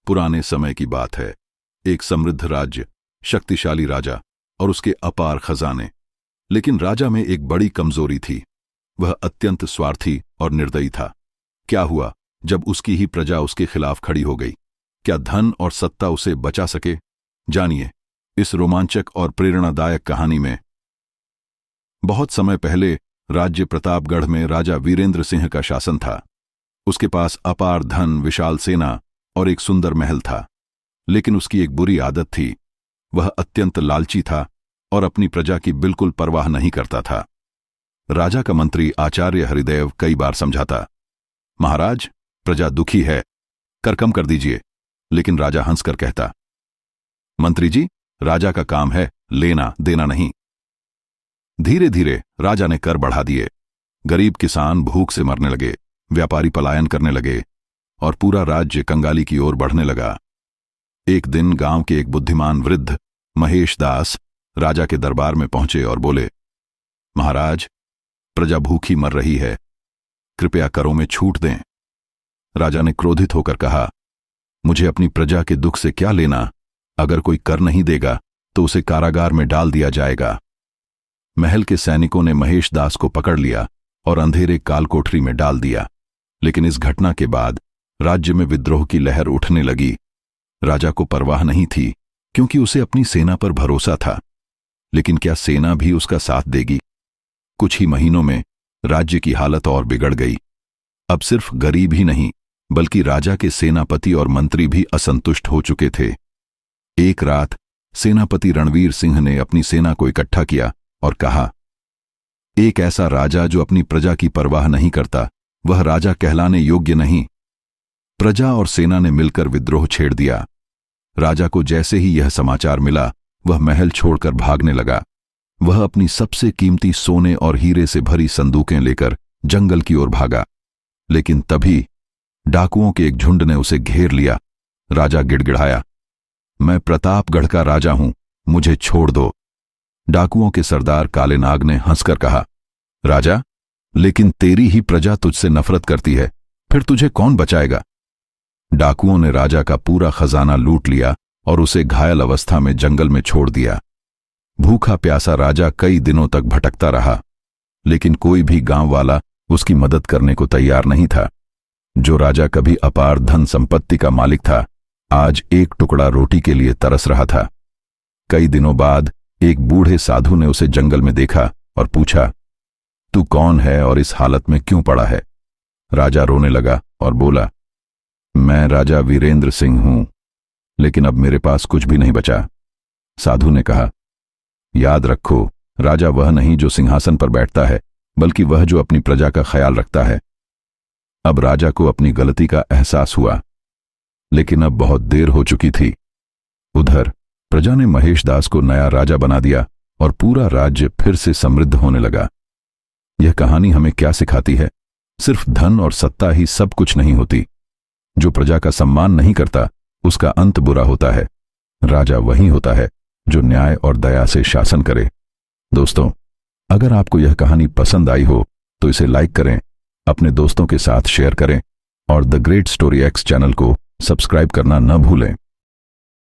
पुराने समय की बात है। एक समृद्ध राज्य, शक्तिशाली राजा और उसके अपार खजाने। लेकिन राजा में एक बड़ी कमजोरी थी। वह अत्यंत स्वार्थी और निर्दयी था। क्या हुआ जब उसकी ही प्रजा उसके खिलाफ खड़ी हो गई? क्या धन और सत्ता उसे बचा सके? जानिए इस रोमांचक और प्रेरणादायक कहानी में। बहुत समय पहले राज्य प्रतापगढ़ में राजा वीरेंद्र सिंह का शासन था। उसके पास अपार धन, विशाल सेना और एक सुंदर महल था। लेकिन उसकी एक बुरी आदत थी। वह अत्यंत लालची था और अपनी प्रजा की बिल्कुल परवाह नहीं करता था। राजा का मंत्री आचार्य हरिदेव कई बार समझाता, महाराज, प्रजा दुखी है, कर कम कर दीजिए। लेकिन राजा हंसकर कहता, मंत्री जी, राजा का काम है लेना देना नहीं। धीरे धीरे राजा ने कर बढ़ा दिए। गरीब किसान भूख से मरने लगे, व्यापारी पलायन करने लगे और पूरा राज्य कंगाली की ओर बढ़ने लगा। एक दिन गांव के एक बुद्धिमान वृद्ध महेश दास राजा के दरबार में पहुंचे और बोले, महाराज, प्रजा भूखी मर रही है, कृपया करों में छूट दें। राजा ने क्रोधित होकर कहा, मुझे अपनी प्रजा के दुख से क्या लेना? अगर कोई कर नहीं देगा तो उसे कारागार में डाल दिया जाएगा। महल के सैनिकों ने महेश दास को पकड़ लिया और अंधेरे कालकोठरी में डाल दिया। लेकिन इस घटना के बाद राज्य में विद्रोह की लहर उठने लगी। राजा को परवाह नहीं थी, क्योंकि उसे अपनी सेना पर भरोसा था। लेकिन क्या सेना भी उसका साथ देगी? कुछ ही महीनों में राज्य की हालत और बिगड़ गई। अब सिर्फ गरीब ही नहीं, बल्कि राजा के सेनापति और मंत्री भी असंतुष्ट हो चुके थे। एक रात सेनापति रणवीर सिंह ने अपनी सेना को इकट्ठा किया और कहा, एक ऐसा राजा जो अपनी प्रजा की परवाह नहीं करता, वह राजा कहलाने योग्य नहीं। प्रजा और सेना ने मिलकर विद्रोह छेड़ दिया। राजा को जैसे ही यह समाचार मिला, वह महल छोड़कर भागने लगा। वह अपनी सबसे कीमती सोने और हीरे से भरी संदूकें लेकर जंगल की ओर भागा। लेकिन तभी डाकुओं के एक झुंड ने उसे घेर लिया। राजा गिड़गिड़ाया, मैं प्रतापगढ़ का राजा हूं, मुझे छोड़ दो। डाकुओं के सरदार काले नाग ने हंसकर कहा, राजा, लेकिन तेरी ही प्रजा तुझसे नफरत करती है, फिर तुझे कौन बचाएगा? डाकुओं ने राजा का पूरा खजाना लूट लिया और उसे घायल अवस्था में जंगल में छोड़ दिया। भूखा प्यासा राजा कई दिनों तक भटकता रहा, लेकिन कोई भी गांव वाला उसकी मदद करने को तैयार नहीं था। जो राजा कभी अपार धन संपत्ति का मालिक था, आज एक टुकड़ा रोटी के लिए तरस रहा था। कई दिनों बाद एक बूढ़े साधु ने उसे जंगल में देखा और पूछा, तू कौन है और इस हालत में क्यों पड़ा है? राजा रोने लगा और बोला, मैं राजा वीरेंद्र सिंह हूं, लेकिन अब मेरे पास कुछ भी नहीं बचा। साधु ने कहा, याद रखो, राजा वह नहीं जो सिंहासन पर बैठता है, बल्कि वह जो अपनी प्रजा का ख्याल रखता है। अब राजा को अपनी गलती का एहसास हुआ, लेकिन अब बहुत देर हो चुकी थी। उधर प्रजा ने महेश दास को नया राजा बना दिया और पूरा राज्य फिर से समृद्ध होने लगा। यह कहानी हमें क्या सिखाती है? सिर्फ धन और सत्ता ही सब कुछ नहीं होती। जो प्रजा का सम्मान नहीं करता, उसका अंत बुरा होता है। राजा वही होता है जो न्याय और दया से शासन करे। दोस्तों, अगर आपको यह कहानी पसंद आई हो तो इसे लाइक करें, अपने दोस्तों के साथ शेयर करें और the great story x channel को सब्सक्राइब करना न भूलें।